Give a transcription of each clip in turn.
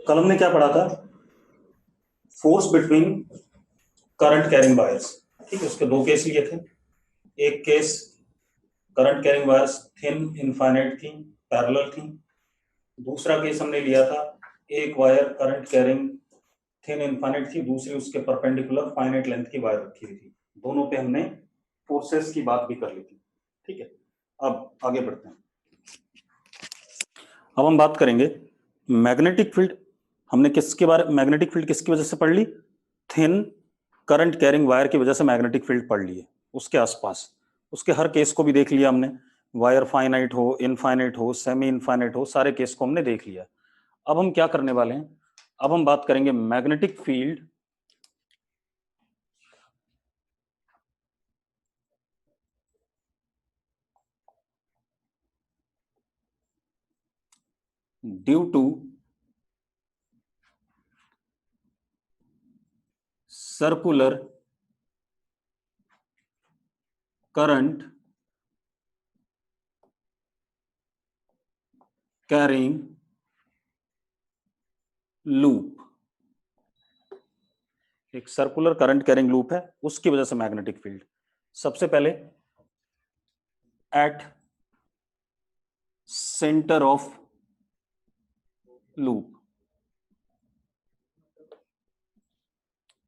कल हमने क्या पढ़ा था? Force between current carrying wires. ठीक है, उसके दो केस लिए थे। एक case current carrying wires thin infinite थी, पैरेलल थी। दूसरा केस हमने लिया था एक wire current carrying thin infinite थी, दूसरी उसके परपेंडिकुलर फाइनाइट लेंथ की वायर रखी हुई थी। दोनों पे हमने फोर्सेस की बात भी कर ली थी। ठीक है, अब आगे बढ़ते हैं। अब हम बात करेंगे मैग्नेटिक फील्ड। हमने किसके बारे मैग्नेटिक फील्ड किसकी वजह से पढ़ ली? थिन करंट कैरिंग वायर की वजह से मैग्नेटिक फील्ड पढ़ लिए। उसके आसपास उसके हर केस को भी देख लिया हमने। वायर फाइनाइट हो, इनफाइनाइट हो, सेमी इनफाइनाइट हो, सारे केस को हमने देख लिया। अब हम क्या करने वाले हैं? अब हम बात करेंगे magnetic field due to circular current carrying loop. एक सर्कुलर करंट कैरिंग लूप है, उसकी वजह से मैग्नेटिक फील्ड। सबसे पहले एट सेंटर ऑफ लूप।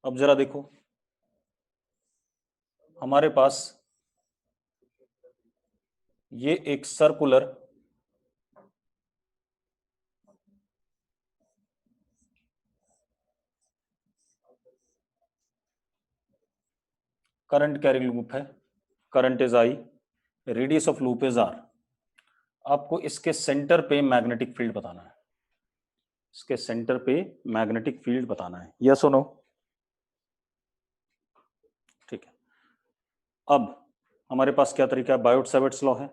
अब जरा देखो, हमारे पास ये एक सर्कुलर करंट कैरिंग लूप है। Current is I, radius of loop is r. आपको इसके सेंटर पे मैग्नेटिक फील्ड बताना है। इसके सेंटर पे मैग्नेटिक फील्ड बताना है, यस और नो? ठीक है, अब हमारे पास क्या तरीका है? बायोट-सैवर्ट्स लॉ है।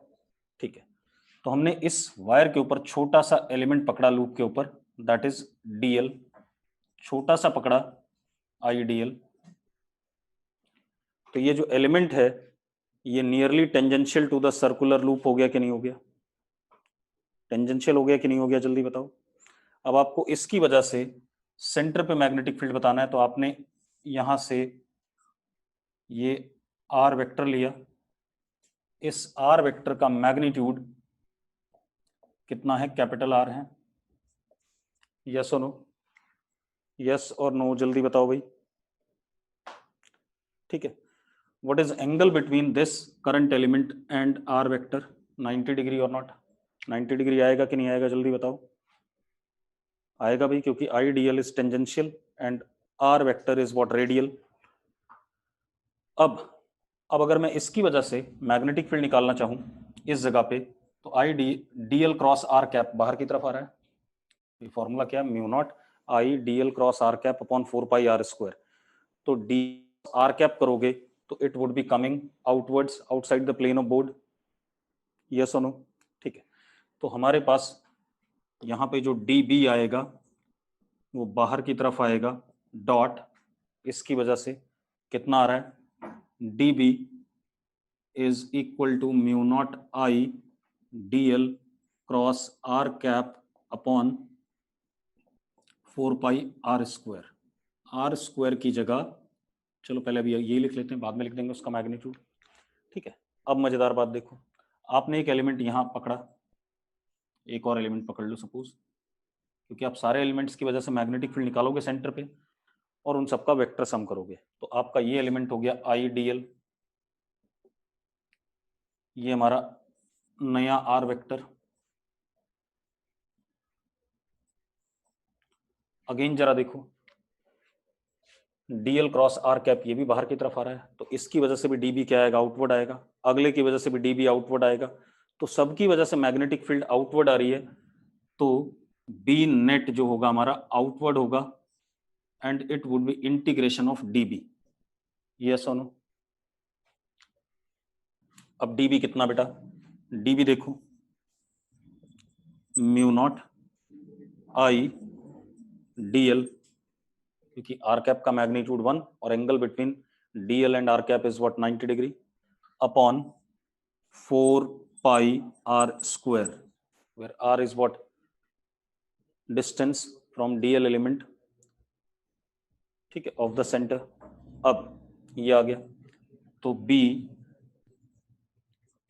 ठीक है, तो हमने इस वायर के ऊपर छोटा सा एलिमेंट पकड़ा लूप के ऊपर, दैट इज डीएल। छोटा सा पकड़ा आई डीएल। तो ये जो एलिमेंट है ये nearly tangential to the circular loop हो गया कि नहीं हो गया? टेंजेंशियल हो गया कि नहीं हो गया? जल्दी बताओ। अब आपको इसकी वजह से सेंटर पे मैग्नेटिक फील्ड बताना है, तो आपने यहां से ये आर वेक्टर लिया। इस आर वेक्टर का मैग्नीट्यूड कितना है? कैपिटल आर है। यस और नो? यस और नो, जल्दी बताओ भाई। ठीक है, what is angle between this current element and R vector? 90 degree और नॉट? 90 डिग्री आएगा कि नहीं आएगा? जल्दी बताओ। आएगा भाई, क्योंकि I d l is tangential and R vector is what? Radial. अब अगर मैं इसकी वजह से मैग्नेटिक फील्ड निकालना चाहूं इस जगह पे, तो आई डीएल क्रॉस आर कैप बाहर की तरफ आ रहा है। ये फॉर्मूला क्या है? Mu not I dl cross r cap upon 4 pi are square. तो डी आर कैप करोगे तो it would be coming outwards, outside the plane of board. Yes और नो? ठीक है, तो हमारे पास यहाँ पे जो डी बी आएगा वो बाहर की तरफ आएगा, डॉट इसकी वजह से कितना आ रहा है? D B is equal to mu not I dl cross r cap upon 4 pi are square. R square की जगह, चलो पहले अभी ये लिख लेते हैं, बाद में लिख देंगे उसका मैग्नीट्यूड। ठीक है, अब मजेदार बात देखो, आपने एक एलिमेंट यहां पकड़ा, एक और एलिमेंट पकड़ लो सपोज, क्योंकि आप सारे एलिमेंट्स की वजह से मैग्नेटिक फील्ड निकालोगे सेंटर पे और उन सबका वेक्टर सम करोगे। तो आपका ये एलिमेंट हो गया आई डीएल, ये हमारा नया आर वेक्टर। अगेन जरा देखो, डीएल क्रॉस आर कैप ये भी बाहर की तरफ आ रहा है, तो इसकी वजह से भी डीबी क्या आएगा? आउटवर्ड आएगा। अगले की वजह से भी डीबी आउटवर्ड आएगा। तो सबकी वजह से मैग्नेटिक फील्ड आउटवर्ड आ रही है, तो बी नेट जो होगा हमारा आउटवर्ड होगा and it would be integration of db. Yes और नो? अब डीबी कितना बेटा? डीबी देखो, म्यू नॉट आई डीएल, क्योंकि आर कैप का मैग्नीट्यूड 1 और angle between dl and r cap is what? 90 degree, upon 4 pi r square, where r is what? Distance, from dl element, ठीक है, of the centre. अब ये आ गया, तो B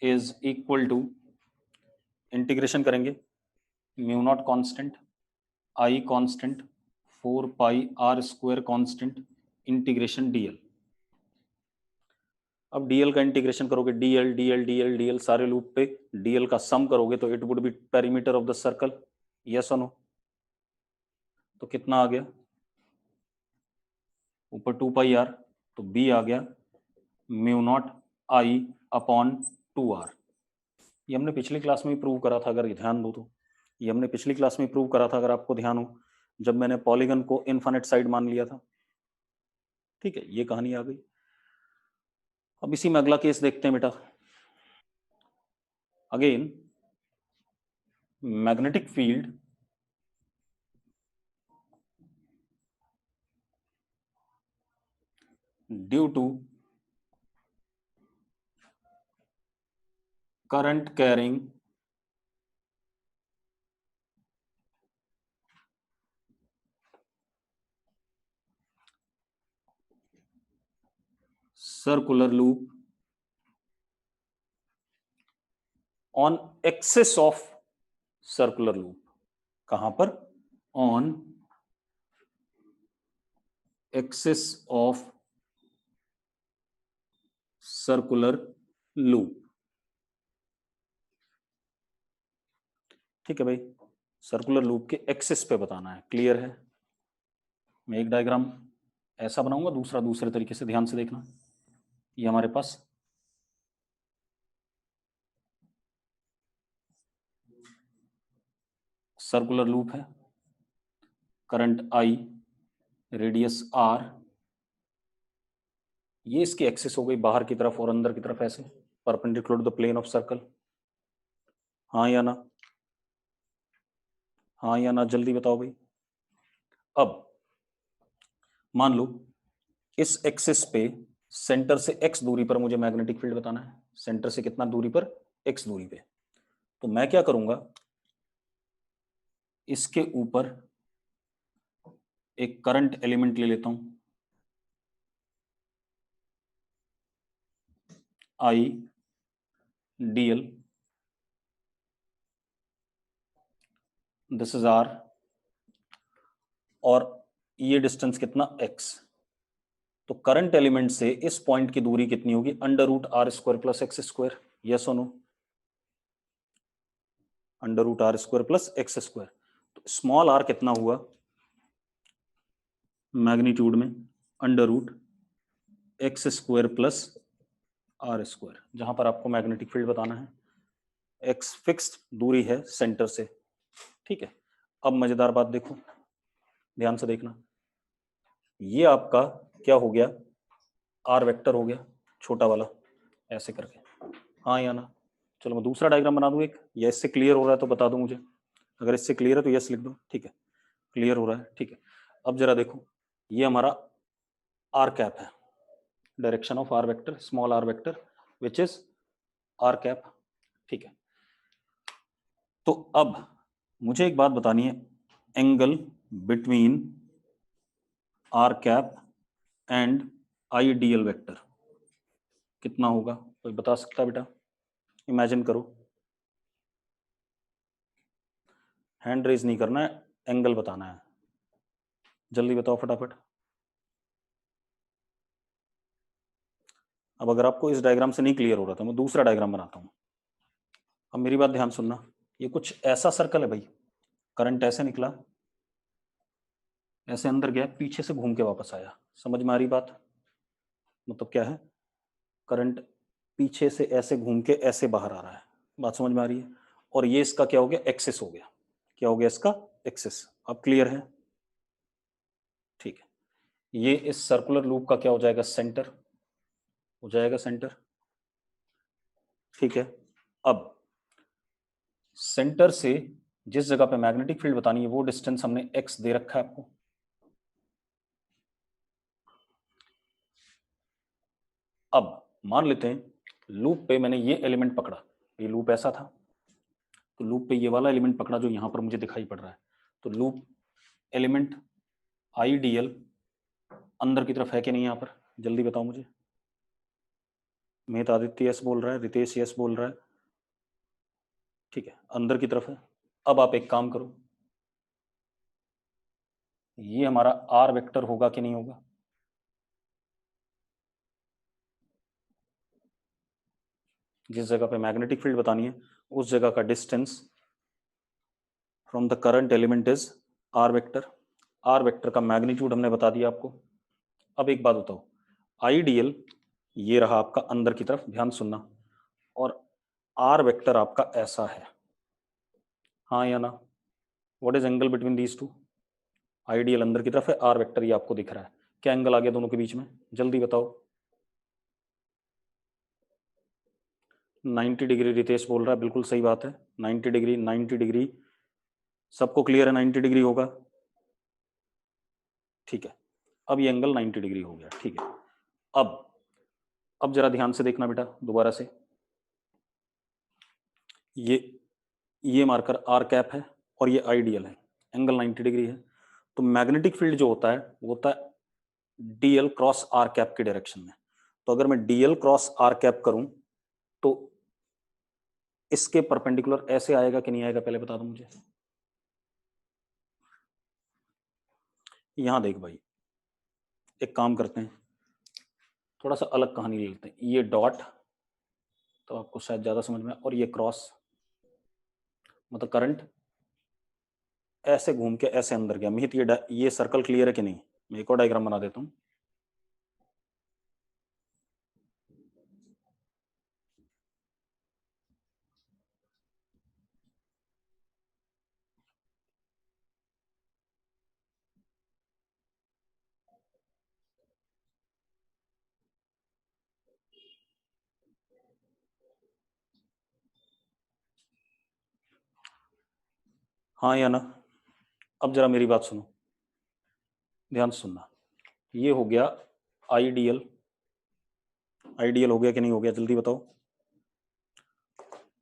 is equal to, integration करेंगे, mu not constant, I constant, 4 pi are square constant, integration d l. अब d l का इंटीग्रेशन करोगे, डीएल डीएल डीएल डीएल सारे लूप पे डीएल का सम करोगे तो it would be perimeter of the circle, yes और नो। तो कितना आ गया, ऊपर 2 पाई आर, तो बी आ गया mu not I upon 2 r. ये हमने पिछली क्लास में प्रूव करा था, अगर ध्यान दो तो। ये हमने पिछली क्लास में प्रूव करा था, अगर आपको ध्यान हो, जब मैंने पॉलीगन को इनफिनिट साइड मान लिया था। ठीक है, ये कहानी आ गई। अब इसी में अगला केस देखते हैं बेटा। Again magnetic field due to current carrying circular loop on axis of circular loop। कहां पर, on axis of circular loop। ठीक है भाई, सर्कुलर लूप के एक्सिस पे बताना है, क्लियर है। मैं एक डायग्राम ऐसा बनाऊंगा, दूसरा दूसरे तरीके से, ध्यान से देखना। ये हमारे पास सर्कुलर लूप है, करंट आई, रेडियस आर, ये इसकी एक्सिस हो गई बाहर की तरफ और अंदर की तरफ ऐसे, perpendicular to the plane of circle. हाँ या ना, हाँ या ना, जल्दी बताओ भाई। अब मान लो इस एक्सिस पे सेंटर से x दूरी पर मुझे मैग्नेटिक फील्ड बताना है, सेंटर से कितना दूरी पर, x दूरी पे। तो मैं क्या करूंगा, इसके ऊपर एक करंट एलिमेंट ले लेता हूं, I dl, this is r, और ये डिस्टेंस कितना, x। तो करंट एलिमेंट से इस पॉइंट की दूरी कितनी होगी, under root R square plus x square, yes और no, under root R square plus x square. तो स्मॉल आर कितना हुआ मैग्नीट्यूड में, under root x square plus are square, जहां पर आपको मैग्नेटिक फील्ड बताना है। एक्स फिक्स्ड दूरी है सेंटर से, ठीक है। अब मजेदार बात देखो, ध्यान से देखना, ये आपका क्या हो गया, आर वेक्टर हो गया छोटा वाला, ऐसे करके, हाँ या ना। चलो मैं दूसरा डायग्राम बना दूं एक, या इससे क्लियर हो रहा है तो बता दो मुझे, अगर इससे क्लियर है तो यस लिख दो, ठीक है, क्लियर हो रहा है, ठीक है। अब जरा देखो, ये हमारा आर कैप है, direction of r vector, small r vector which is r cap, ठीक है। तो अब मुझे एक बात बतानी है, angle between r cap and I dl vector कितना होगा, कोई बता सकता है बेटा, इमेजिन करो, हैंड रेज नहीं करना है, एंगल बताना है, जल्दी बताओ फटाफट। अब अगर आपको इस डायग्राम से नहीं क्लियर हो रहा था, मैं दूसरा डायग्राम बनाता हूं। अब मेरी बात ध्यान सुनना, ये कुछ ऐसा सर्कल है भाई, करंट ऐसे निकला, ऐसे अंदर गया, पीछे से घूम के वापस आया, समझ में आ रही बात, मतलब क्या है, करंट पीछे से ऐसे घूम के ऐसे बाहर आ रहा है, बात समझ में आ रही है। और ये इसका क्या हो गया, एक्सिस हो गया, क्या हो गया इसका, एक्सिस। अब क्लियर है, ठीक है। ये इस सर्कुलर लूप का क्या हो जाएगा, सेंटर हो जाएगा, सेंटर, ठीक है। अब सेंटर से जिस जगह पे मैग्नेटिक फील्ड बतानी है वो डिस्टेंस हमने x दे रखा है आपको। अब मान लेते हैं लूप पे मैंने ये एलिमेंट पकड़ा, ये लूप ऐसा था, तो लूप पे ये वाला एलिमेंट पकड़ा जो यहां पर मुझे दिखाई पड़ रहा है, तो लूप एलिमेंट IDL अंदर की तरफ है कि नहीं? यहाँ पर जल्दी बताओ मुझे। मेहत आदित्य यस बोल रहा है, रितेश यस बोल रहा है, ठीक है, अंदर की तरफ है। अब आप एक काम करो, ये हमारा R वेक्टर होगा कि नहीं होगा? जिस जगह पे मैग्नेटिक फील्ड बतानी है उस जगह का distance from the current element is R vector. R vector का मैग्नीट्यूड हमने बता दिया आपको। अब एक बात बताओ, आइडियल ये रहा आपका अंदर की तरफ, ध्यान सुनना, और R वेक्टर आपका ऐसा है, हाँ या ना? What is angle between these two? Ideal अंदर की तरफ है, R वेक्टर ये आपको दिख रहा है, क्या एंगल आ गया दोनों के बीच में? जल्दी बताओ। 90 डिग्री रितेश बोल रहा है, बिल्कुल सही बात है, 90 डिग्री, 90 डिग्री, सबको क्लियर है 90 डिग्री होगा? ठीक है, अब ये एंगल 90 डिग्री हो गया, ठीक है। अब जरा ध्यान से देखना बेटा दोबारा से, ये मार्कर R कैप है और ये आइडियल है, एंगल 90 डिग्री है, तो मैग्नेटिक फील्ड जो होता है वो होता है DL क्रॉस R कैप के डायरेक्शन में। तो अगर मैं DL क्रॉस R कैप करूं तो इसके परपेंडिकुलर ऐसे आएगा कि नहीं आएगा, पहले बता दो मुझे। यहां देख भाई, एक काम करते हैं, थोड़ा सा अलग कहानी ले लेते हैं, ये डॉट तो आपको शायद ज्यादा समझ में, और ये क्रॉस, मतलब करंट ऐसे घूम के ऐसे अंदर गया। मिहित ये सर्कल क्लियर है कि नहीं? मैं एक और डायग्राम बना देता हूं। हाँ या ना? अब जरा मेरी बात सुनो, ध्यान से सुनना, ये हो गया आइडियल, आइडियल हो गया कि नहीं हो गया, जल्दी बताओ।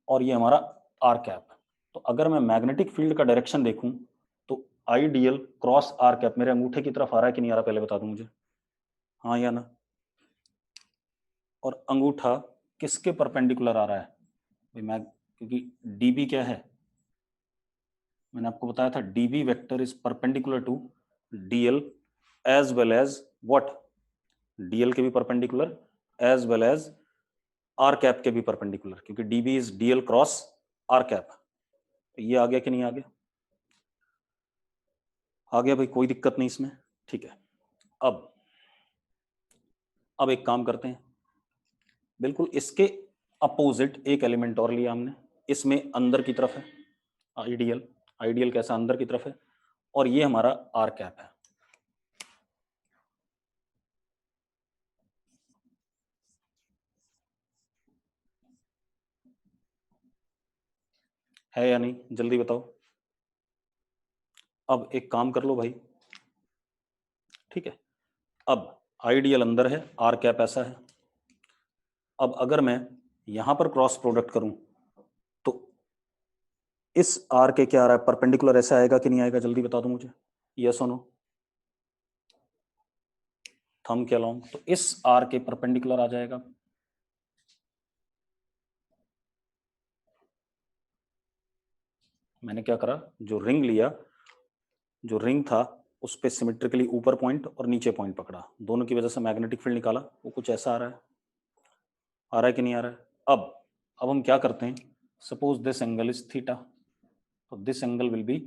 और ये हमारा आर कैप। तो अगर मैं मैग्नेटिक फील्ड का डायरेक्शन देखूं तो आइडियल क्रॉस आर कैप मेरे अंगूठे की तरफ आ रहा है कि नहीं आ रहा, पहले बता दो मुझे, हाँ या ना? और अंगूठा किसके परपेंडिकुलर आ रहा है भाई? मैं, क्योंकि डीबी क्या है, मैंने आपको बताया था, db vector is perpendicular to dl as well as what, dl के भी perpendicular as well as r cap के भी परपेंडिकुलर, क्योंकि db is dl cross r cap. ये आ गया कि नहीं आ गया? आ गया भाई, कोई दिक्कत नहीं इसमें, ठीक है। अब एक काम करते हैं, बिल्कुल इसके अपोजिट एक एलिमेंट और लिया हमने, इसमें अंदर की तरफ है आइडियल, आइडियल कैसा अंदर की तरफ है, और ये हमारा आर कैप है या नहीं, जल्दी बताओ। अब एक काम कर लो भाई, ठीक है, अब आइडियल अंदर है, आर कैप ऐसा है। अब अगर मैं यहां पर क्रॉस प्रोडक्ट करूं तो इस आर के क्या आ रहा है, परपेंडिकुलर ऐसा आएगा कि नहीं आएगा, जल्दी बता दो मुझे, यस और नो, थंब के अलोंग, तो इस आर के परपेंडिकुलर आ जाएगा। मैंने क्या करा, जो रिंग लिया, जो रिंग था उस पर सिमेट्रिकली ऊपर पॉइंट और नीचे पॉइंट पकड़ा, दोनों की वजह से मैग्नेटिक फील्ड निकाला, वो कुछ ऐसा आ रहा है, आ रहा है कि नहीं आ रहा है? अब हम क्या करते हैं, suppose this angle is theta, तो this angle will be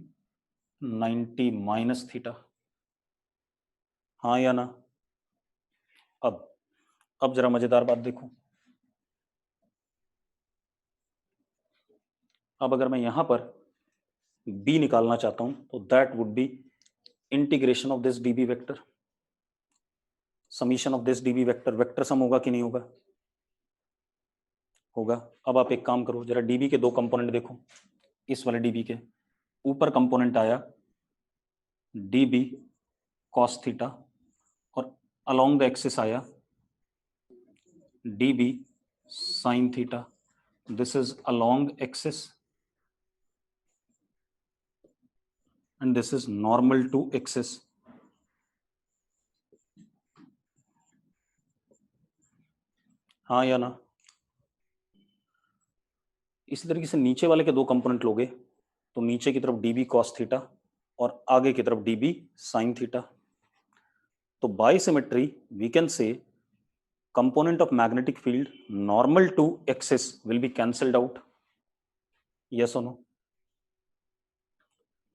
90 minus theta, हाँ या ना? अब जरा मजेदार बात देखो, अब अगर मैं यहां पर b निकालना चाहता हूं तो that would be integration of this db vector, summation of this db vector, vector sum होगा कि नहीं होगा? होगा। अब आप एक काम करो, जरा db के दो कंपोनेंट देखो, इस वाले db के ऊपर कंपोनेंट आया db cos थीटा, और अलोंग द एक्सिस आया db sin theta, this is along axis, and this is normal to axis. हाँ या ना? इसी तरीके से नीचे वाले के दो कंपोनेंट लोगे तो नीचे की तरफ db cos थीटा और आगे की तरफ db sin थीटा. तो by symmetry we can say component of magnetic field normal to axis will be cancelled out. Yes or no?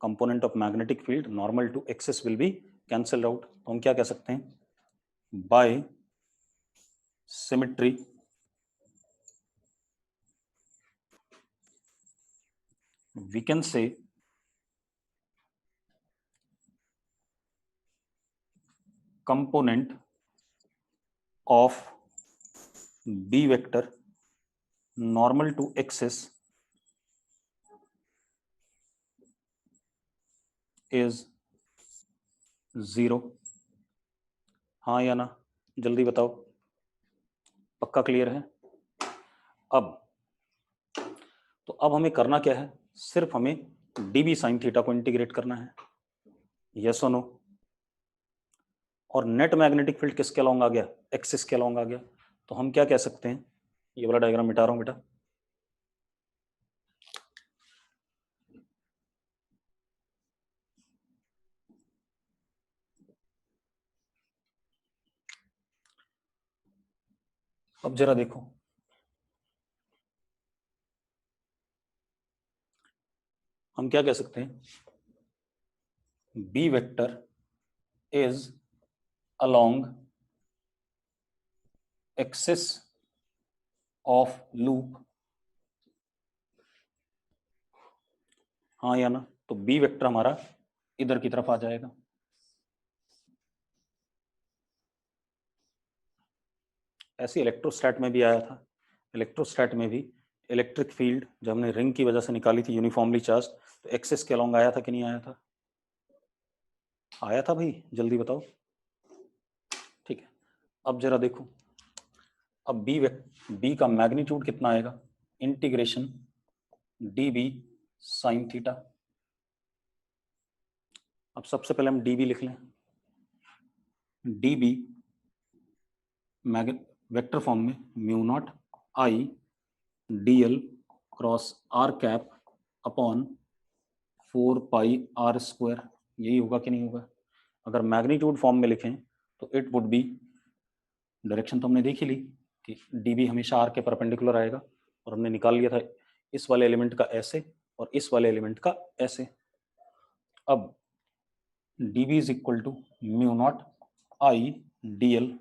Component of magnetic field normal to axis will be cancelled out. तो हम क्या कह सकते हैं? By symmetry we can say component of B vector normal to axis is 0. हाँ या ना? जल्दी बताओ. पक्का क्लियर है? अब हमें करना क्या है? सिर्फ हमें db sin थीटा को इंटीग्रेट करना है. यस और नो? और नेट मैग्नेटिक फील्ड किसके अलोंग आ गया? एक्सिस के अलोंग आ गया. तो हम क्या कह सकते हैं? ये वाला डायग्राम मिटा रहा हूं बेटा. अब जरा देखो, हम क्या कह सकते हैं? B vector is along axis of loop. हाँ या ना? तो बी वेक्टर हमारा इधर की तरफ आ जाएगा. ऐसे इलेक्ट्रोस्टैट में भी आया था. इलेक्ट्रोस्टैट में भी इलेक्ट्रिक फील्ड जब हमने रिंग की वजह से निकाली थी यूनिफॉर्मली चार्ज, तो एक्सिस के अलोंग आया था कि नहीं आया था? आया था भाई, जल्दी बताओ. ठीक है. अब जरा देखो, अब बी का मैग्नीट्यूड कितना आएगा? Integration db sin theta. अब सबसे पहले हम db लिख लें. db वेक्टर फॉर्म में mu naught I dl cross r cap upon 4 pi r square. यही होगा कि नहीं होगा? अगर मैग्नीट्यूड फॉर्म में लिखें तो इट वुड बी, डायरेक्शन तो हमने देख ही ली कि db हमेशा r के परपेंडिकुलर आएगा, और हमने निकाल लिया था इस वाले एलिमेंट का ऐसे और इस वाले एलिमेंट का ऐसे. अब db is equal to mu not I dl,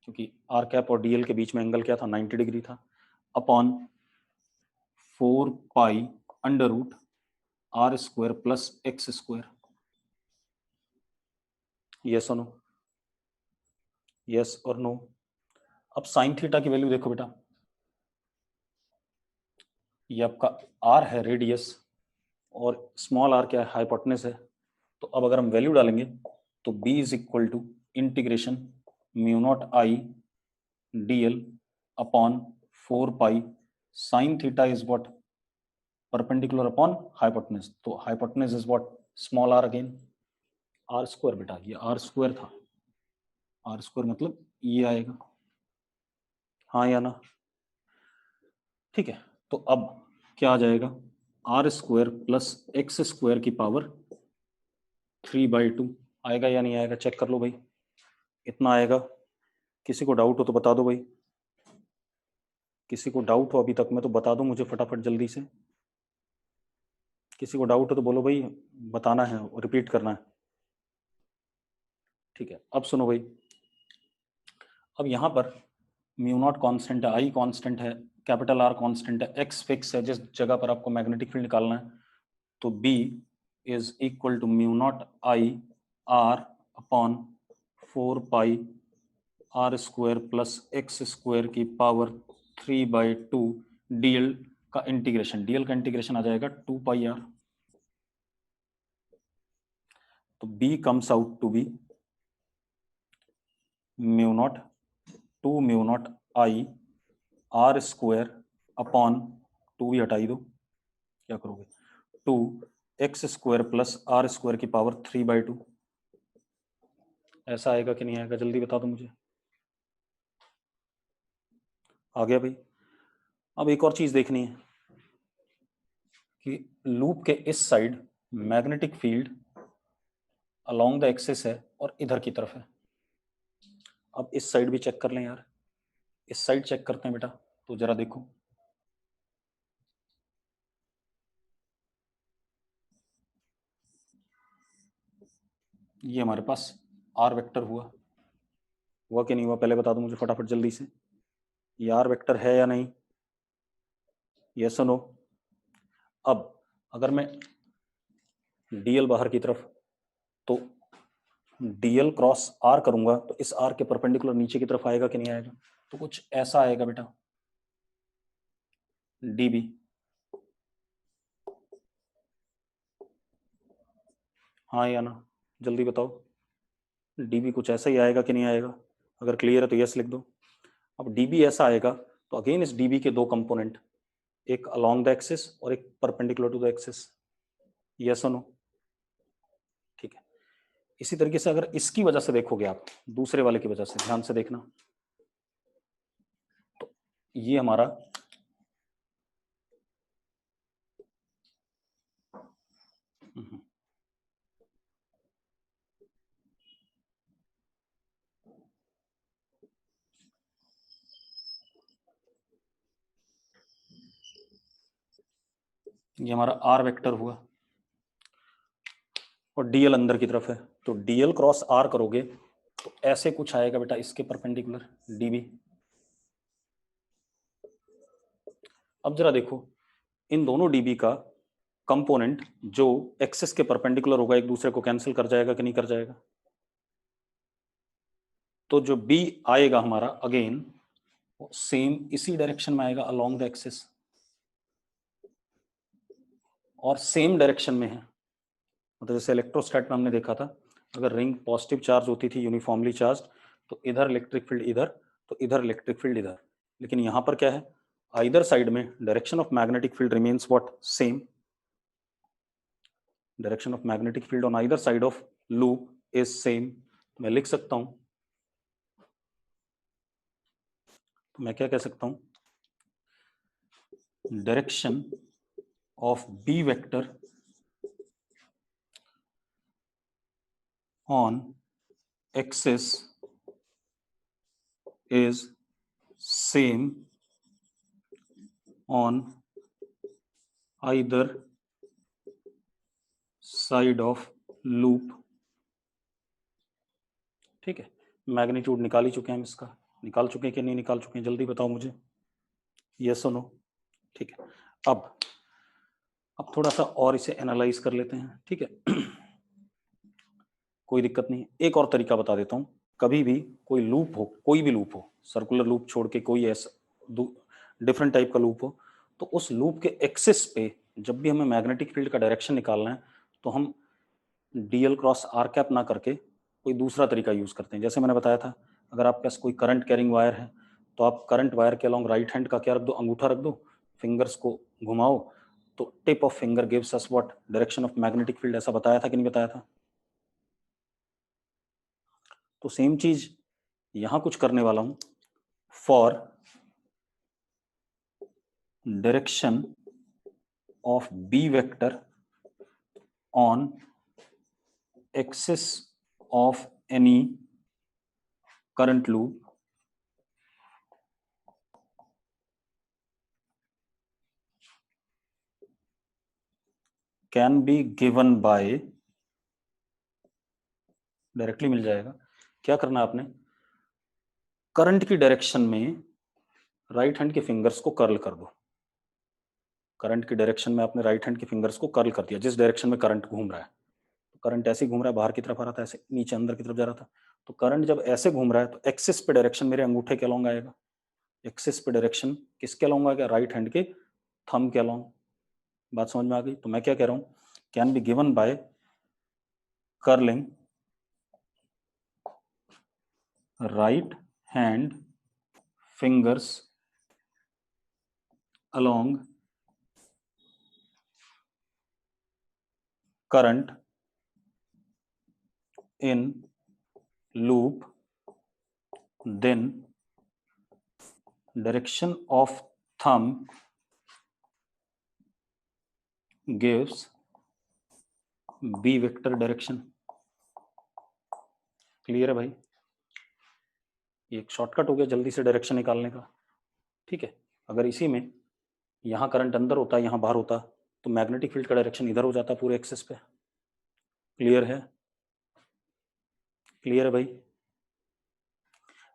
क्योंकि r कैप और dl के बीच में एंगल क्या था? 90 डिग्री था, upon 4 pi under root r square plus x square. Yes और नो? यस और नो? अब साइन थीटा की वैल्यू देखो बेटा, ये आपका r है रेडियस और स्मॉल r क्या है? हाइपोटेनस है. तो अब अगर हम वैल्यू डालेंगे तो b is equal to integration mu not I dl upon 4 pi sine theta is what? Perpendicular upon hypotenuse. तो hypotenuse is what? Small r again. r square बेटा, ये r स्क्वायर था. r स्क्वायर मतलब ये आएगा. हाँ या ना? ठीक है. तो अब क्या आ जाएगा? r square plus x square की पावर 3/2 आएगा या नहीं आएगा? चेक कर लो भाई, इतना आएगा. किसी को डाउट हो तो बता दो भाई. किसी को डाउट हो अभी तक में तो बता दो मुझे फटाफट जल्दी से. किसी को डाउट हो तो बोलो भाई, बताना है और रिपीट करना है. ठीक है. अब सुनो भाई, अब यहाँ पर म्यू नॉट कॉन्स्टेंट है, आई कॉन्स्टेंट है, कैपिटल आर कॉन्स्टेंट है, एक्स फिक्स है जिस जगह पर आपको मैग्नेटिक फील्ड निकालना है. तो b is equal to mu not I r upon 4 pi are square plus x square की पावर 3/2 डीएल का इंटीग्रेशन. डीएल का इंटीग्रेशन आ जाएगा 2 पाई आर. तो b comes out to be mu naught 2 mu not I r square upon 2 भी हटाई दो, क्या करोगे? 2 x square plus are square की पावर 3/2। ऐसा आएगा कि नहीं आएगा, जल्दी बता दो मुझे। आ गया भाई। अब एक और चीज देखनी है कि लूप के इस side magnetic field along the axis है और इधर की तरफ है। अब इस साइड भी चेक कर लें यार, इस साइड चेक करते हैं बेटा। तो जरा देखो, ये हमारे पास आर वेक्टर हुआ कि नहीं हुआ, पहले बता दो मुझे फटाफट जल्दी से। ये आर वेक्टर है या नहीं, यस और नो। अब अगर मैं डीएल बाहर की तरफ, तो डीएल क्रॉस आर करूंगा तो इस आर के परपेंडिकुलर नीचे की तरफ आएगा कि नहीं आएगा, तो कुछ ऐसा आएगा बेटा, डीबी। हाँ या ना, जल्दी बताओ। डीबी कुछ ऐसा ही आएगा कि नहीं आएगा, अगर क्लियर है तो यस लिख दो। अब डीबी ऐसा आएगा तो अगेन इस डीबी के दो कंपोनेंट, एक अलोंग द एक्सिस और एक perpendicular to the axis, yes और नो। ठीक है। इसी तरीके से अगर इसकी वजह से देखोगे आप, दूसरे वाले की वजह से ध्यान से देखना, तो ये हमारा ये हमारा आर वेक्टर हुआ और डीएल अंदर की तरफ है, तो डीएल क्रॉस आर करोगे तो ऐसे कुछ आएगा बेटा, इसके परपेंडिकुलर डीबी। अब जरा देखो, इन दोनों डीबी का कंपोनेंट जो एक्सिस के परपेंडिकुलर होगा एक दूसरे को कैंसिल कर जाएगा कि नहीं कर जाएगा। तो जो बी आएगा हमारा अगेन सेम इसी डायरेक्शन में आएगा अलोंग द एक्सिस, और सेम डायरेक्शन में है। मतलब जैसे इलेक्ट्रोस्टैट में हमने देखा था, अगर रिंग पॉजिटिव चार्ज होती थी यूनिफॉर्मली चार्ज, तो इधर इलेक्ट्रिक फील्ड इधर, तो इधर इलेक्ट्रिक फील्ड इधर। लेकिन यहां पर क्या है, आइदर साइड में direction of magnetic field remains what, same. Direction of magnetic field on either side of loop is same. मैं लिख सकता हूं, तो मैं क्या कह सकता हूं, direction of B vector on axis is same on either side of loop। ठीक है, मैग्नीट्यूड निकाल ही चुके हैं हम इसका, निकाल चुके हैं कि नहीं निकाल चुके हैं, जल्दी बताओ मुझे, यस और नो। ठीक है। अब थोड़ा सा और इसे एनालाइज कर लेते हैं, ठीक है। कोई दिक्कत नहीं, एक और तरीका बता देता हूं। कभी भी कोई लूप हो, कोई भी लूप हो, सर्कुलर लूप छोड़ के कोई ऐसा डिफरेंट टाइप का लूप हो, तो उस लूप के एक्सिस पे जब भी हमें मैग्नेटिक फील्ड का डायरेक्शन निकालना है, तो हम डीएल क्रॉस आर कैप ना करके कोई दूसरा तरीका यूज करते हैं। जैसे मैंने बताया था, अगर आपके पास कोई करंट कैरिंग वायर है, तो आप करंट वायर के अलॉन्ग राइट हैंड का क्या रख दो, अंगूठा रख दो, फिंगर्स को घुमाओ, तो tip of finger gives us what, direction of magnetic field. ऐसा बताया था कि नहीं बताया था। तो सेम चीज यहां कुछ करने वाला हूं, for direction of B vector on axis of any current loop can be given by, directly मिल जाएगा। क्या करना है आपने, करंट की डायरेक्शन में राइट हैंड के फिंगर्स को कर्ल कर दो। करंट की डायरेक्शन में आपने राइट हैंड के फिंगर्स को कर्ल कर दिया, जिस डायरेक्शन में करंट घूम रहा है। तो करंट ऐसे घूम रहा है, बाहर की तरफ आ रहा था, ऐसे नीचे अंदर की तरफ जा रहा था। तो करंट जब ऐसे घूम रहा है, तो एक्सिस पे डायरेक्शन मेरे अंगूठे के अलॉन्ग आएगा। एक्सिस पे डायरेक्शन किसके अलॉन्ग आएगा, राइट हैंड के थंब के अलॉन्ग। बात समझ में आ गई। तो मैं क्या कह रहा हूँ, can be given bye curling right hand fingers along current in loop, then direction of thumb gives B vector direction। Clear है भाई? ये एक शॉर्टकट हो गया जल्दी से डायरेक्शन निकालने का। ठीक है, अगर इसी में यहाँ करंट अंदर होता, यहाँ बाहर होता, तो मैग्नेटिक फील्ड का डायरेक्शन इधर हो जाता पूरे एक्सिस पे। क्लियर है? क्लियर है भाई?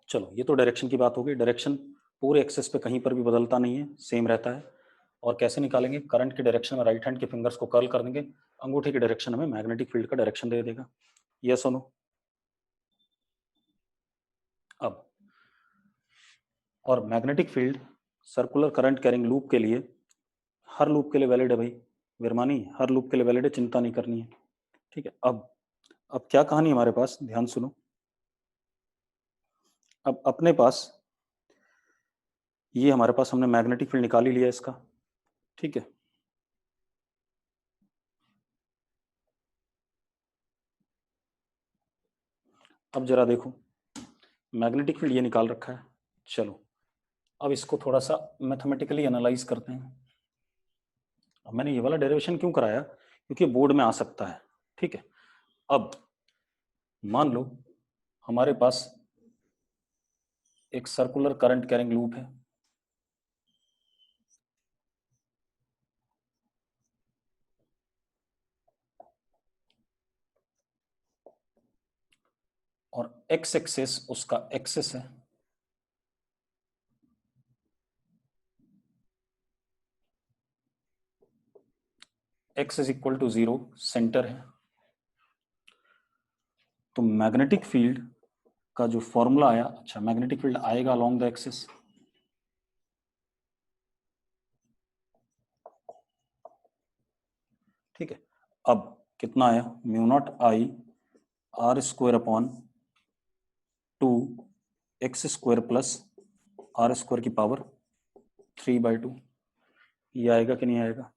चलो, ये तो डायरेक्शन की बात हो गई। डायरेक्शन पूरे एक्सिस पे कहीं पर भी बदलता नहीं है, सेम रहता है। और कैसे निकालेंगे? करंट के डायरेक्शन में राइट हैंड के फिंगर्स को कर्ल कर देंगे, अंगूठे की डायरेक्शन हमें मैग्नेटिक फील्ड का डायरेक्शन दे देगा। यस और नो? अब और magnetic field circular current carrying loop के लिए हर लूप के लिए वैलिड है भाई विरमानी, हर लूप के लिए वैलिड है, चिंता नहीं करनी है। ठीक है, अब क्या कहानी हमारे पास, ध्यान सुनो। अब अपने पास ये हमारे पास हमने मैग्नेटिक फील्ड निकाल ही लिया इसका। ठीक है, अब जरा देखो, मैग्नेटिक फील्ड ये निकाल रखा है। चलो, अब इसको थोड़ा सा मैथमेटिकली एनालाइज करते हैं। अब मैंने ये वाला डेरिवेशन क्यों कराया? क्योंकि बोर्ड में आ सकता है। ठीक है, अब मान लो हमारे पास एक सर्कुलर करंट कैरिंग लूप है। और एक्स एक्सिस उसका एक्सिस है। X is equal to 0 centre है। तो मैग्नेटिक फील्ड का जो फॉर्मूला आया, अच्छा मैग्नेटिक फील्ड आएगा अलोंग द एक्सिस। ठीक है, अब कितना आया? Mu not I r square upon 2 x square plus are square की पावर 3/2। ये आएगा कि नहीं आएगा?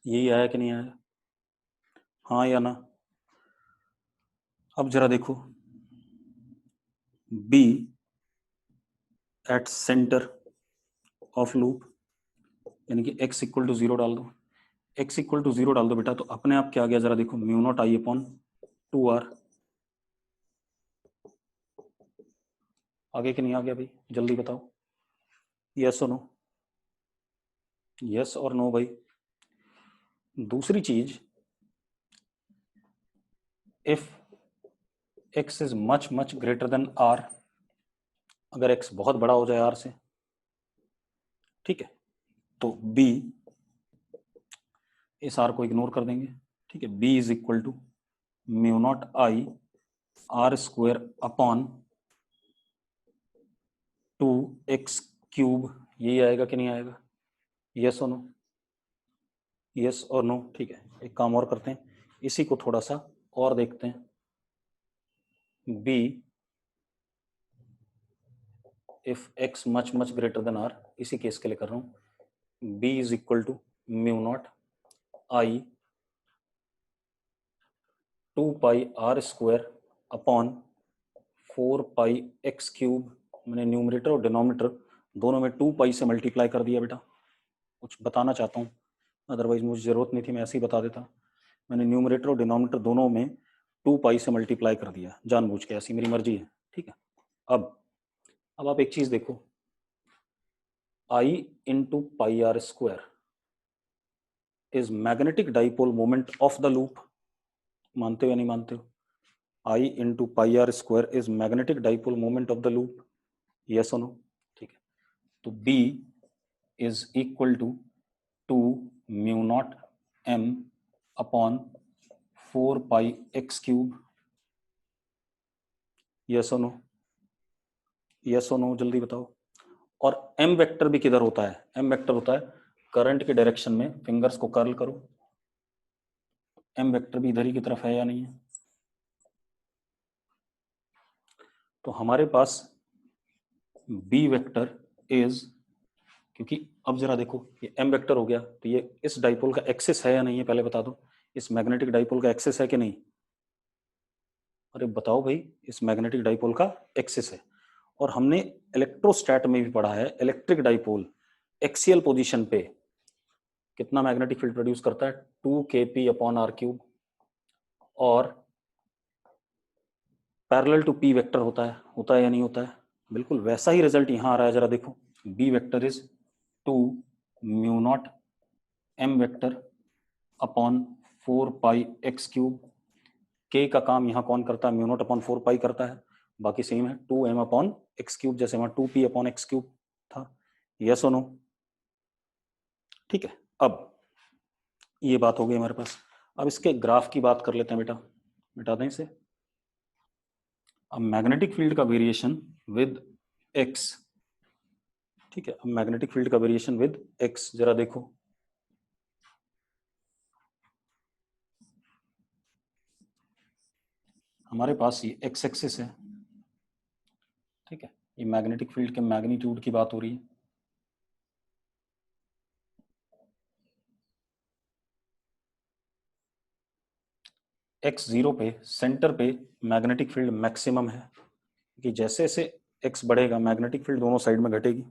यही आया कि नहीं आया? हाँ या ना? अब जरा देखो, b at centre of loop, यानी कि x इक्वल टू 0 डाल दो। x इक्वल टू 0 डाल दो बेटा, तो अपने आप क्या आ गया? जरा देखो, mu not I upon 2r। आगे कि नहीं आ गया भाई? जल्दी बताओ, यस और नो? यस और नो भाई। दूसरी चीज, if x is much much greater than r, अगर x बहुत बड़ा हो जाए r से, ठीक है, तो b, इस r को इग्नोर कर देंगे। ठीक है, b is equal to mu not I r square upon 2x³ यही आएगा कि नहीं आएगा? यस और नो? यस और नो? ठीक है, एक काम और करते हैं, इसी को थोड़ा सा और देखते हैं। b if x much much greater than r, इसी केस के लिए कर रहा हूं, b is equal to mu not I 2πr square upon 4πx³। मैंने न्यूमरेटर और डिनोमिनेटर दोनों में 2π से मल्टीप्लाई कर दिया बेटा, कुछ बताना चाहता हूँ, अदरवाइज मुझे जरूरत नहीं थी, मैं ऐसे ही बता देता। मैंने न्यूमरेटर और डिनोमिनेटर दोनों में 2π से मल्टीप्लाई कर दिया जानबूझ के, ऐसी मेरी मर्जी है। ठीक है, अब आप एक चीज देखो, I into pi are square is magnetic dipole moment of the loop. मानते हो या नहीं मानते हो? I into pi are square is magnetic dipole moment of the loop, yes और नो? ठीक है, तो B is equal to 2 mu naught m upon 4πx³। Yes और नो? यस और नो? जल्दी बताओ। और m वेक्टर भी किधर होता है? m वेक्टर होता है करंट के डायरेक्शन में, फिंगर्स को कर्ल करो, m वेक्टर भी इधर ही की तरफ है या नहीं है? तो हमारे पास b वेक्टर इज क्योंकि अब जरा देखो ये m वेक्टर हो गया, तो ये इस डाइपोल का एक्सिस है या नहीं है पहले बता दो, इस मैग्नेटिक डाइपोल का एक्सिस है कि नहीं? अरे बताओ भाई, इस मैग्नेटिक डाइपोल का एक्सिस है। और हमने इलेक्ट्रोस्टैट में भी पढ़ा है, इलेक्ट्रिक डाइपोल एक्सियल पोजीशन पे कितना मैग्नेटिक फील्ड प्रोड्यूस करता है, 2kp/r³, और पैरेलल टू p वेक्टर होता है या नहीं होता है? बिल्कुल वैसा ही रिजल्ट यहां आ रहा है, जरा देखो, b vector is 2 μ0 m vector upon 4πx³। k का काम यहाँ कौन करता है, μ0/4π करता है, बाकी सेम है 2m/x³, जैसे वहां 2p/x³ था। यस और नो? ठीक है, अब ये बात हो गई हमारे पास। अब इसके ग्राफ की बात कर लेते हैं बेटा, मिटा दें इसे। अब मैग्नेटिक फील्ड का वेरिएशन विद x, ठीक है, अब मैग्नेटिक फील्ड का वेरिएशन विद x जरा देखो। हमारे पास ये x एक्सिस है, ठीक है, ये मैग्नेटिक फील्ड के मैग्नीट्यूड की बात हो रही है। x0 पे सेंटर पे मैग्नेटिक फील्ड मैक्सिमम है, कि जैसे जैसे x बढ़ेगा मैग्नेटिक फील्ड दोनों साइड में घटेगी,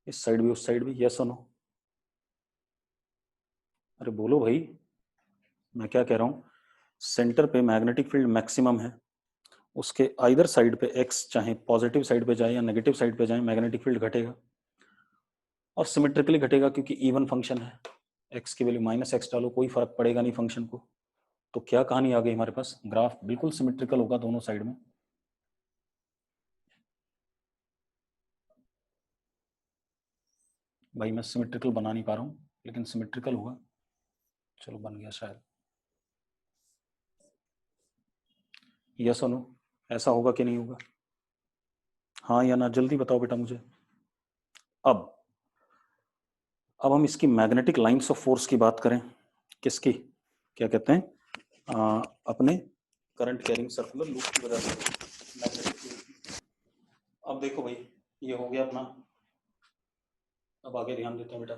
इस साइड भी उस साइड भी। यस और नो? अरे बोलो भाई, मैं क्या कह रहा हूँ, सेंटर पे मैग्नेटिक फील्ड मैक्सिमम है, उसके आइदर साइड पे x चाहे पॉजिटिव साइड पे जाए या नेगेटिव साइड पे जाए मैग्नेटिक फील्ड घटेगा, और सिमेट्रिकली घटेगा क्योंकि इवन फंक्शन है, x की वैल्यू -x डालो कोई फर्क पड़ेगा नहीं फंक्शन को। तो क्या कहानी आ गई हमारे पास, ग्राफ बिल्कुल सिमेट्रिकल होगा दोनों साइड में। भाई मैं सिमेट्रिकल बना नहीं पा रहा हूँ, लेकिन सिमेट्रिकल होगा। चलो बन गया शायद। यस और नो? ऐसा होगा कि नहीं होगा? हाँ या ना, जल्दी बताओ बेटा मुझे। अब हम इसकी मैग्नेटिक लाइंस ऑफ फोर्स की बात करें, किसकी, क्या कहते हैं, अपने करंट कैरिंग सर्कुलर लूप की वजह से मैग्नेटिक फील्ड। अब देखो भाई, ये हो गया अपना। अब आगे ध्यान देते हैं बेटा।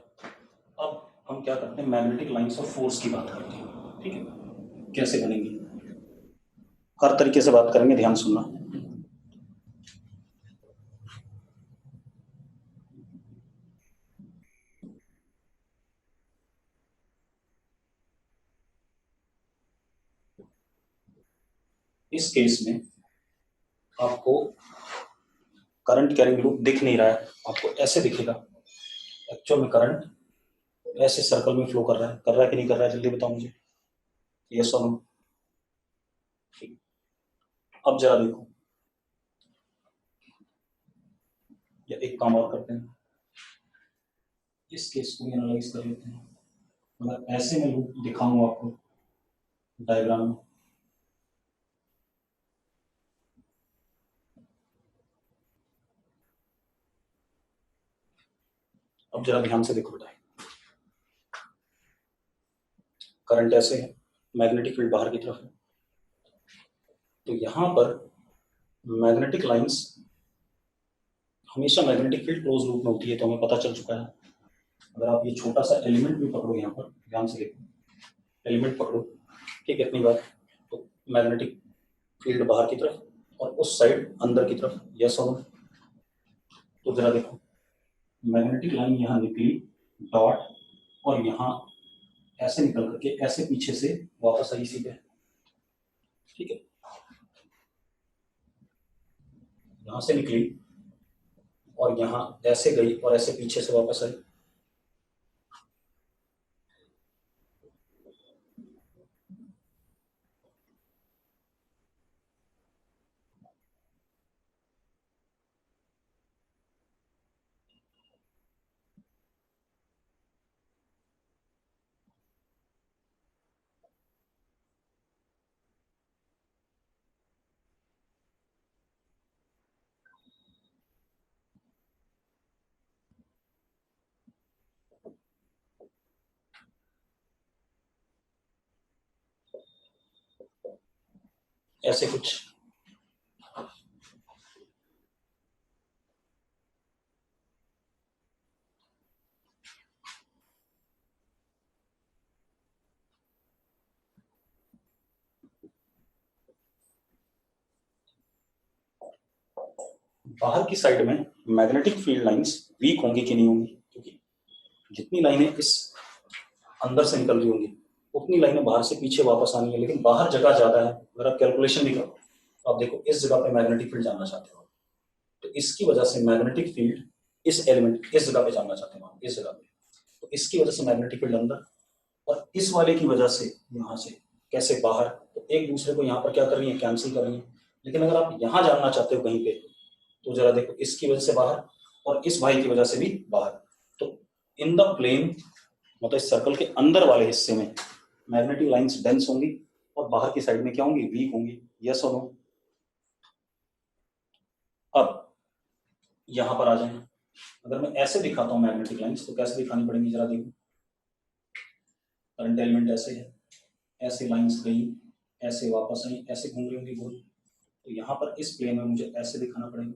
अब हम क्या करते हैं, मैग्नेटिक लाइंस ऑफ फोर्स की बात करते हैं, ठीक है, कैसे बनेंगी, हर तरीके से बात करेंगे, ध्यान सुनना। इस केस में आपको करंट कैरिंग लूप दिख नहीं रहा है, आपको ऐसे दिखेगा, एक्चुअल में करंट ऐसे सर्कल में फ्लो कर रहा है कि नहीं कर रहा है, जल्दी बताओ मुझे। यस और नो? अब जरा देखो, या एक काम और करते हैं, इस केस को एनालाइज कर लेते हैं। अगर ऐसे में लूप दिखाऊं आपको डायग्राम में, अब जरा ध्यान से देखो बेटा, करंट ऐसे है, मैग्नेटिक फील्ड बाहर की तरफ है, तो यहां पर मैग्नेटिक लाइंस, हमेशा मैग्नेटिक फील्ड क्लोज लूप में होती है, तो हमें पता चल चुका है। अगर आप ये छोटा सा एलिमेंट भी पकड़ो, यहाँ पर ध्यान से देखो, एलिमेंट पकड़ो, ठीक है, इतनी बात, तो मैग्नेटिक फील्ड बाहर की तरफ और उस साइड अंदर की तरफ। यस और नो? तो जरा देखो, मैग्नेटिक लाइन यहाँ निकली डॉट, और यहाँ ऐसे निकल करके ऐसे पीछे से वापस आई सीधे, ठीक है, यहाँ से निकली और यहाँ ऐसे गई और ऐसे पीछे से वापस आई। ऐसे कुछ, बाहर की साइड में मैग्नेटिक फील्ड लाइंस वीक होंगी कि नहीं होंगी, क्योंकि जितनी लाइनें इस अंदर से निकल रही होंगी उतनी लाइनें बाहर से पीछे वापस आनी है, लेकिन बाहर जगह ज्यादा है। अगर आप कैलकुलेशन भी करो तो आप देखो इस जगह पे मैग्नेटिक फील्ड जानना चाहते हो, तो इसकी वजह से मैग्नेटिक फील्ड इस एलिमेंट इस जगह पे जानना चाहते हैं, इस जगह पे, तो इसकी वजह से मैग्नेटिक फील्ड अंदर, और इस वाले की वजह से यहाँ से कैसे बाहर, तो एक दूसरे को यहाँ पर क्या कर रही है, कैंसिल कर रही है। लेकिन अगर आप यहाँ जानना चाहते हो कहीं पे, तो जरा देखो इसकी वजह से बाहर और इस भाई की वजह से भी बाहर, तो इन द प्लेन मतलब इस सर्कल के अंदर वाले हिस्से में मैग्नेटिक लाइंस डेंस होंगी और बाहर की साइड में क्या होंगी, वीक होंगी। यस और नो? अब यहां पर आ जाए, अगर मैं ऐसे दिखाता हूं मैग्नेटिक लाइंस, तो कैसे दिखानी पड़ेंगी जरा देखो। करंट एलिमेंट ऐसे है, ऐसे लाइंस गई, ऐसे वापस आई, ऐसे घूम रही होंगी गोल, तो यहाँ पर इस प्लेन में मुझे ऐसे दिखाना पड़ेगा।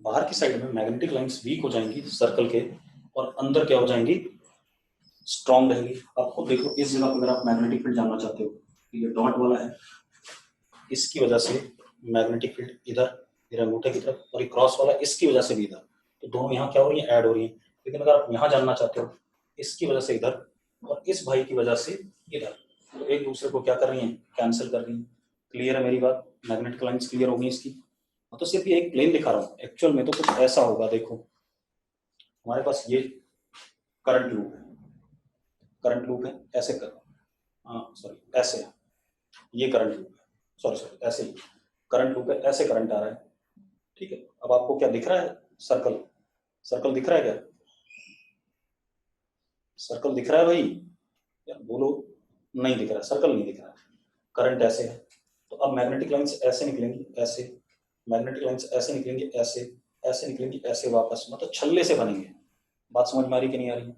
बाहर की साइड में मैग्नेटिक लाइंस वीक हो जाएंगी सर्कल के, और अंदर क्या हो जाएंगी, स्ट्रॉन्ग रहेंगी। आपको देखो इस जगह पर अगर आप मैग्नेटिक फील्ड जानना चाहते हो, ये डॉट वाला है, इसकी वजह से मैग्नेटिक फील्ड इधर, मेरे अंगूठे की तरफ, और ये क्रॉस वाला इसकी वजह से भी इधर, तो दोनों यहाँ क्या हो रही है, ऐड हो रही है। लेकिन अगर आप यहाँ जानना चाहते हो, इसकी वजह से इधर और इस भाई की वजह से इधर, तो एक दूसरे को क्या कर रही है, कैंसिल कर रही है। क्लियर है मेरी बात? मैग्नेटिक लाइंस क्लियर होगी इसकी। तो सिर्फ ये एक प्लेन दिखा रहा हूँ, एक्चुअल में तो कुछ ऐसा होगा। देखो हमारे पास ये करंट लूप है, करंट लूप है, ऐसे कर, हाँ सॉरी ऐसे है, ये करंट लूप है, सॉरी सॉरी ऐसे ही करंट लूप है, ऐसे करंट आ रहा है, ठीक है। अब आपको क्या दिख रहा है, सर्कल, सर्कल दिख रहा है क्या, सर्कल दिख रहा है भाई, यार बोलो। नहीं दिख रहा, सर्कल नहीं दिख रहा, करंट ऐसे है। तो अब मैग्नेटिक लाइंस ऐसे निकलेंगी, ऐसे मैग्नेटिक लाइंस ऐसे निकलेंगी, ऐसे ऐसे निकलेंगी, ऐसे वापस, मतलब छल्ले से बनेंगे। बात समझ में आ रही कि नहीं आ रही है?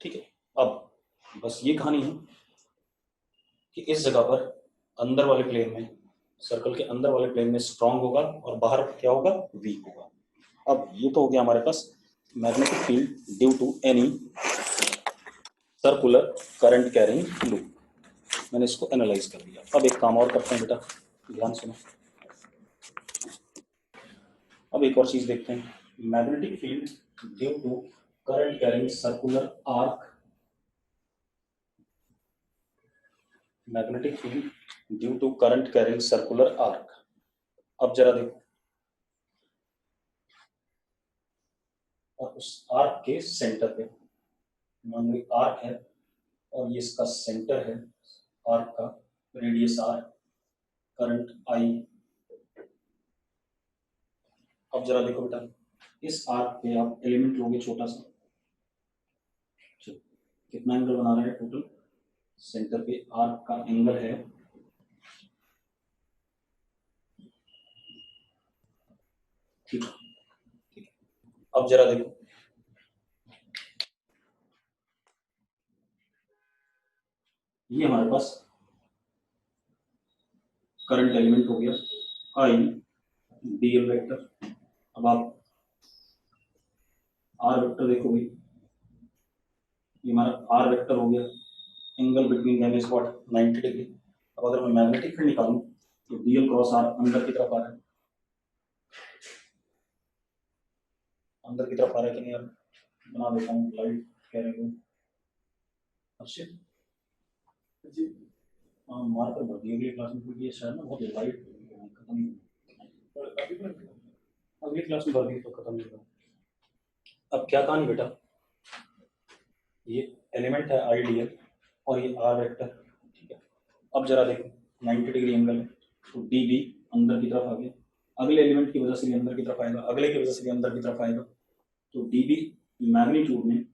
ठीक है। अब बस ये कहानी है कि इस जगह पर अंदर वाले प्लेन में, सर्कल के अंदर वाले प्लेन में स्ट्रांग होगा और बाहर क्या होगा, वीक होगा। अब ये तो हो गया हमारे पास magnetic field due to any circular current carrying loop, मैंने इसको एनालाइज कर दिया। अब एक काम और करते हैं बेटा, ध्यान सुनो। अब एक और चीज देखते हैं, magnetic field due to current carrying circular arc, magnetic field due to current carrying circular arc. अब जरा देखो, और उस आर्क के सेंटर पे, मान लो आर्क है और ये इसका सेंटर है, आर्क का रेडियस आर, करंट आई। अब जरा देखो बेटा, इस आर्क पे आप एलिमेंट लोगे छोटा सा, कितना एंगल बना रहे हैं टोटल, सेंटर पे आर्क का एंगल है ठीक है। अब जरा देखो, ये हमारे पास करंट एलिमेंट हो गया आई डी एल वेक्टर। अब आप आर वेक्टर देखो भाई, ये हमारा आर वेक्टर हो गया, angle between them is what, 90 degree. अब अगर मैं मैग्नेटिक फील्ड निकालूं तो डीएल क्रॉस आर अंदर की तरफ आ रहा है, अंदर की तरफ आ रहा है कि नहीं आ रहा, बना देता हूँ लाइट कह रहे हो अर्षित जी, हाँ मार्कर भर दिए अगली क्लास में, क्योंकि ये शायद ना बहुत लाइट खत्म नहीं होगी। अगली क्लास में भर दी तो खत्म नहीं होगा। अब क्या कहानी बेटा, ये एलिमेंट है आई डी एल और ये आर वेक्टर, ठीक है। अब जरा देखो 90 डिग्री एंगल है, तो डी बी अंदर की तरफ आ गया, अगले एलिमेंट की वजह से भी अंदर की तरफ आएगा, अगले की वजह से भी अंदर की तरफ आएगा, तो डी बी मैग्नीट्यूड में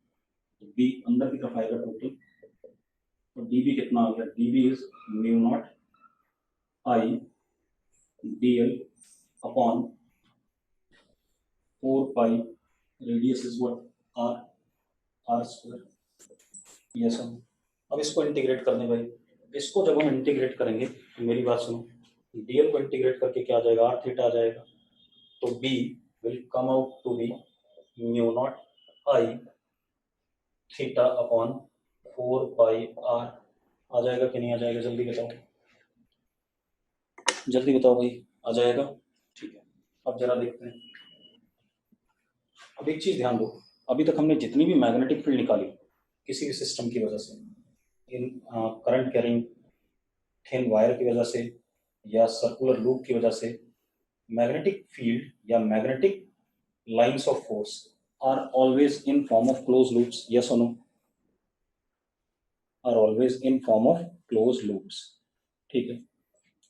बी अंदर की तरफ आएगा टोटल, तो डी बी कितना आ गया, D B is mu not I D L upon 4 pi, radius is what R, R square. Yes sir. अब इसको इंटीग्रेट करने भाई, इसको जब हम इंटीग्रेट करेंगे तो मेरी बात सुनो, डीएल को इंटीग्रेट करके क्या आ जाएगा, आर थीटा आ जाएगा, तो B will come out to be mu not I theta upon 4 pi R. आ जाएगा कि नहीं आ जाएगा, जल्दी बताओ, जल्दी बताओ भाई, आ जाएगा? ठीक है, अब जरा देखते हैं। अब एक चीज ध्यान दो, अभी तक हमने जितनी भी मैग्नेटिक फील्ड निकाली किसी भी सिस्टम की वजह से, इन करंट कैरिंग थिन वायर की वजह से या सर्कुलर लूप की वजह से, मैग्नेटिक फील्ड या magnetic lines of force are always in form of close loops. Yes और no? Are always in form of close loops. ठीक है,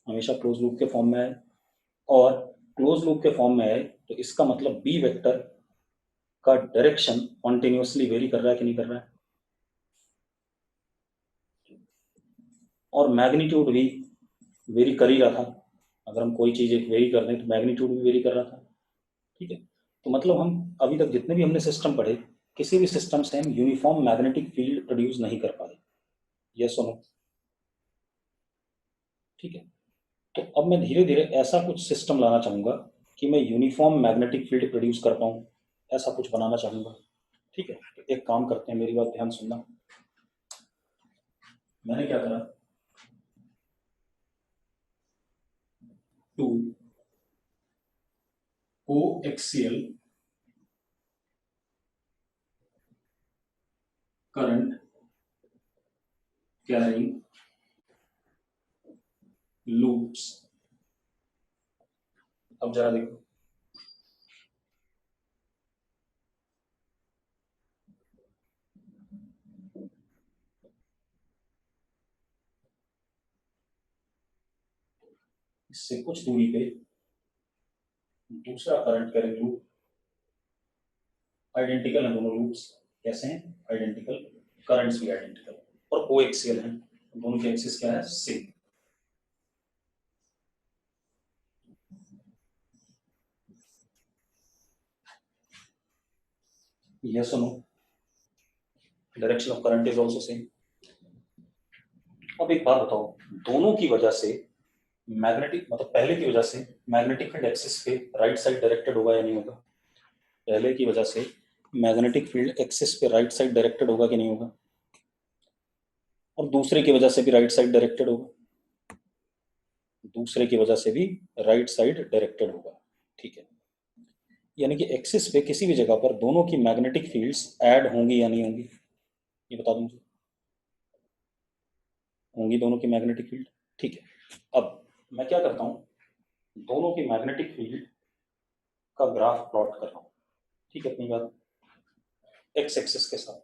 हमेशा क्लोज लूप के फॉर्म में आए, और क्लोज लूप के फॉर्म में आए तो इसका मतलब बी वेक्टर का डायरेक्शन कॉन्टिन्यूसली वेरी कर रहा है कि नहीं कर रहा है, और मैग्नीट्यूड भी वेरी कर ही रहा था। अगर हम कोई चीज एक वेरी कर दें तो मैग्नीट्यूड भी वेरी कर रहा था। ठीक है, तो मतलब हम अभी तक जितने भी हमने सिस्टम पढ़े, किसी भी सिस्टम से हम यूनिफॉर्म मैग्नेटिक फील्ड प्रोड्यूस नहीं कर पाए। यस और नो? ठीक है, तो अब मैं धीरे धीरे ऐसा कुछ सिस्टम लाना चाहूंगा कि मैं यूनिफॉर्म मैग्नेटिक फील्ड प्रोड्यूस कर पाऊँ, ऐसा कुछ बनाना चाहूंगा। ठीक है, तो एक काम करते हैं, मेरी बात ध्यान सुनना। मैंने क्या करा, two coaxial current carrying loops. अब जरा देखो, इससे कुछ दूरी पे दूसरा करंट कैरिंग लूप, आइडेंटिकल है दोनों लूप्स। कैसे हैं? आइडेंटिकल, करंट्स भी आइडेंटिकल और कोएक्सियल हैं, दोनों के एक्सिस क्या है, सेम। यस और no? Direction of current is also same. अब एक बात बताओ, दोनों की वजह से मैग्नेटिक, मतलब पहले की वजह से मैग्नेटिक फील्ड एक्सिस पे राइट साइड डायरेक्टेड होगा या नहीं होगा? पहले की वजह से मैग्नेटिक फील्ड एक्सिस पे राइट साइड डायरेक्टेड होगा कि नहीं होगा? और दूसरे की वजह से भी राइट साइड डायरेक्टेड होगा, दूसरे की वजह से भी राइट साइड डायरेक्टेड होगा। ठीक है, यानी कि एक्सिस पे किसी भी जगह पर दोनों की मैग्नेटिक फील्ड्स ऐड होंगी या नहीं होंगी, ये बता दूं मुझे। होंगी दोनों की मैग्नेटिक फील्ड। ठीक है, अब मैं क्या करता हूँ, दोनों की मैग्नेटिक फील्ड का ग्राफ प्लॉट कर रहा हूँ। ठीक है, अपनी बात एक्स एक्सिस के साथ,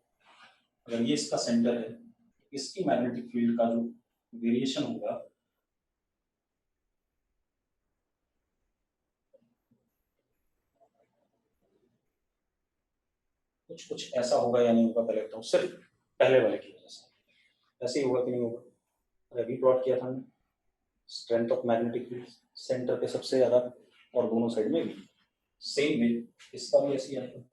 अगर ये इसका सेंटर है, इसकी मैग्नेटिक फील्ड का जो वेरिएशन होगा कुछ कुछ ऐसा होगा या नहीं होगा, पहले बताऊँ, सिर्फ पहले वाले की वजह से ऐसे ही होगा कि नहीं होगा। अगर अभी प्लॉट किया था हमने, strength of magnetic field centre पे सबसे ज्यादा और दोनों साइड में भी, सेम वे इसका भी ऐसे ही आएगा।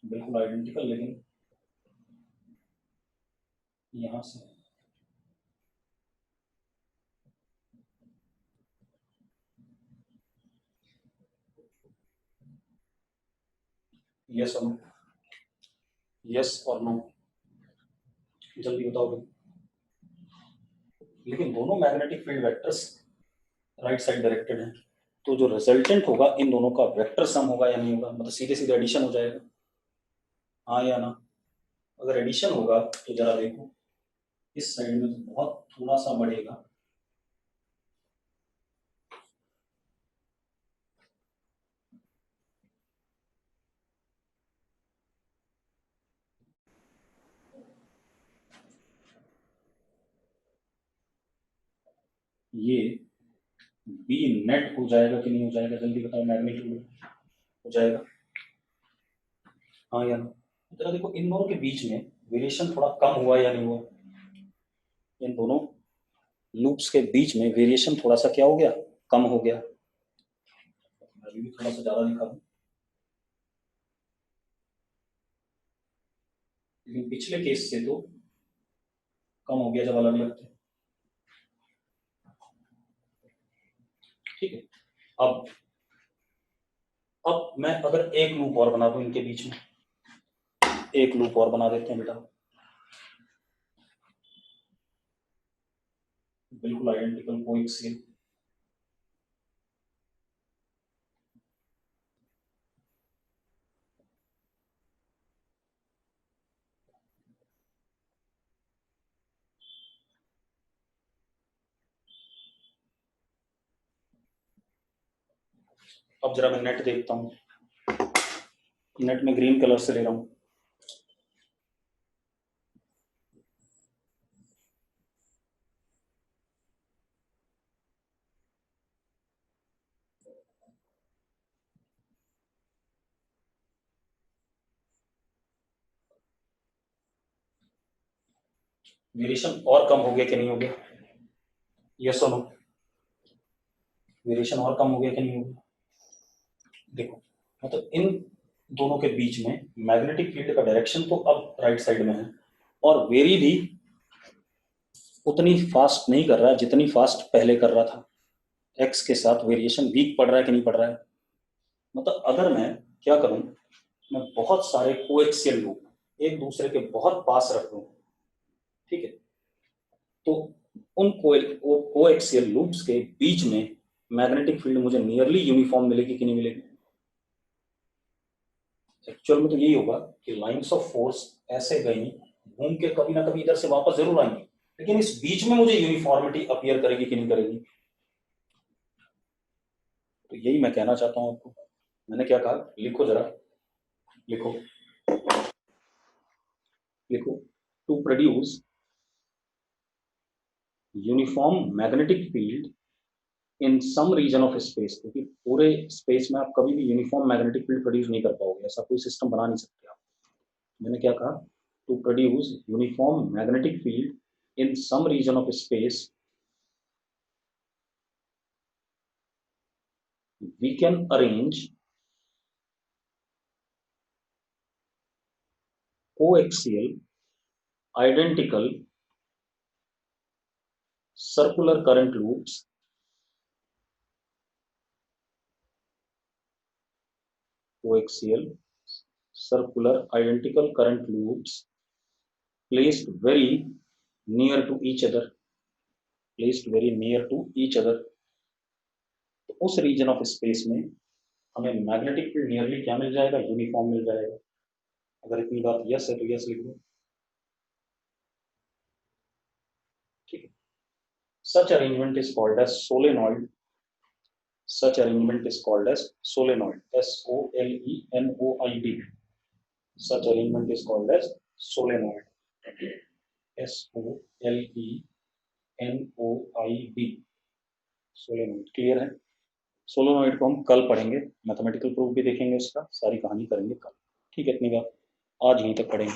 बिल्कुल आइडेंटिकल, लेकिन यहाँ से यस और नो, यस और नो, जल्दी बताओ भाई। लेकिन दोनों magnetic field vectors right side directed हैं, तो जो रिजल्टेंट होगा इन दोनों का वेक्टर सम होगा या नहीं होगा, मतलब सीधे सीधे एडिशन हो जाएगा, हाँ या ना? अगर एडिशन होगा तो जरा देखो, इस साइड में तो बहुत थोड़ा सा बढ़ेगा, ये बी नेट हो जाएगा कि नहीं हो जाएगा, जल्दी बताओ, मैग्नीट्यूड हो जाएगा, हाँ या ना। जरा देखो इन दोनों के बीच में वेरिएशन थोड़ा कम हुआ या नहीं हुआ, इन दोनों लूप्स के बीच में वेरिएशन थोड़ा सा क्या हो गया, कम हो गया। मैं भी थोड़ा सा ज्यादा दिखा दूं, लेकिन पिछले केस से तो कम हो गया जब अलग अलग थे। ठीक है, अब मैं अगर एक लूप और बना दूं इनके बीच में, एक लूप और बना देते हैं बेटा, बिल्कुल आइडेंटिकल कोएक्सियल। अब जरा मैं नेट देखता हूँ, नेट में ग्रीन कलर से ले रहा हूँ। वेरिएशन और कम हो गया कि नहीं हो गया, यस और नो, वेरिएशन और कम हो गया कि नहीं हो गया। देखो मतलब इन दोनों के बीच में मैग्नेटिक फील्ड का डायरेक्शन तो अब राइट साइड में है, और वेरी भी उतनी फास्ट नहीं कर रहा है जितनी फास्ट पहले कर रहा था। एक्स के साथ वेरिएशन वीक पड़ रहा है कि नहीं पड़ रहा है। मतलब अगर मैं क्या करूं, मैं बहुत सारे कोएक्सियल लूप एक दूसरे के बहुत पास रख दूं, ठीक है, तो उन कोएक्सियल लूप्स के बीच में मैग्नेटिक फील्ड मुझे नियरली यूनिफॉर्म मिलेगी कि नहीं मिलेगी। एक्चुअल में तो यही होगा कि लाइंस ऑफ फोर्स ऐसे गई घूम के कभी ना कभी इधर से वापस जरूर आएंगी, लेकिन इस बीच में मुझे यूनिफॉर्मिटी अपीयर करेगी कि नहीं करेगी। तो यही मैं कहना चाहता हूं आपको। मैंने क्या कहा, लिखो जरा, लिखो, लिखो, to produce uniform magnetic field in some region of space, क्योंकि पूरे स्पेस में आप कभी भी यूनिफॉर्म मैग्नेटिक फील्ड प्रोड्यूस नहीं कर पाओगे, ऐसा कोई सिस्टम बना नहीं सकते आप। मैंने क्या कहा, to produce uniform magnetic field in some region of space we can arrange coaxial identical circular current loops, coaxial circular identical current loops placed very near to each other, placed very near to each other। तो उस reason of space में हमें magnetic field nearly क्या मिल जाएगा, uniform मिल जाएगा। अगर इतनी बात यस है तो यस लिख दो, ठीक है। Such arrangement is called as solenoid, such arrangement is called as solenoid, SOLENOID, such arrangement is called as solenoid, SOLENOID, solenoid. Clear है। सोलेनोइड को हम कल पढ़ेंगे, मैथमेटिकल प्रूफ भी देखेंगे, इसका सारी कहानी करेंगे कल, ठीक है। इतनी बात आज यहीं तक पढ़ेंगे।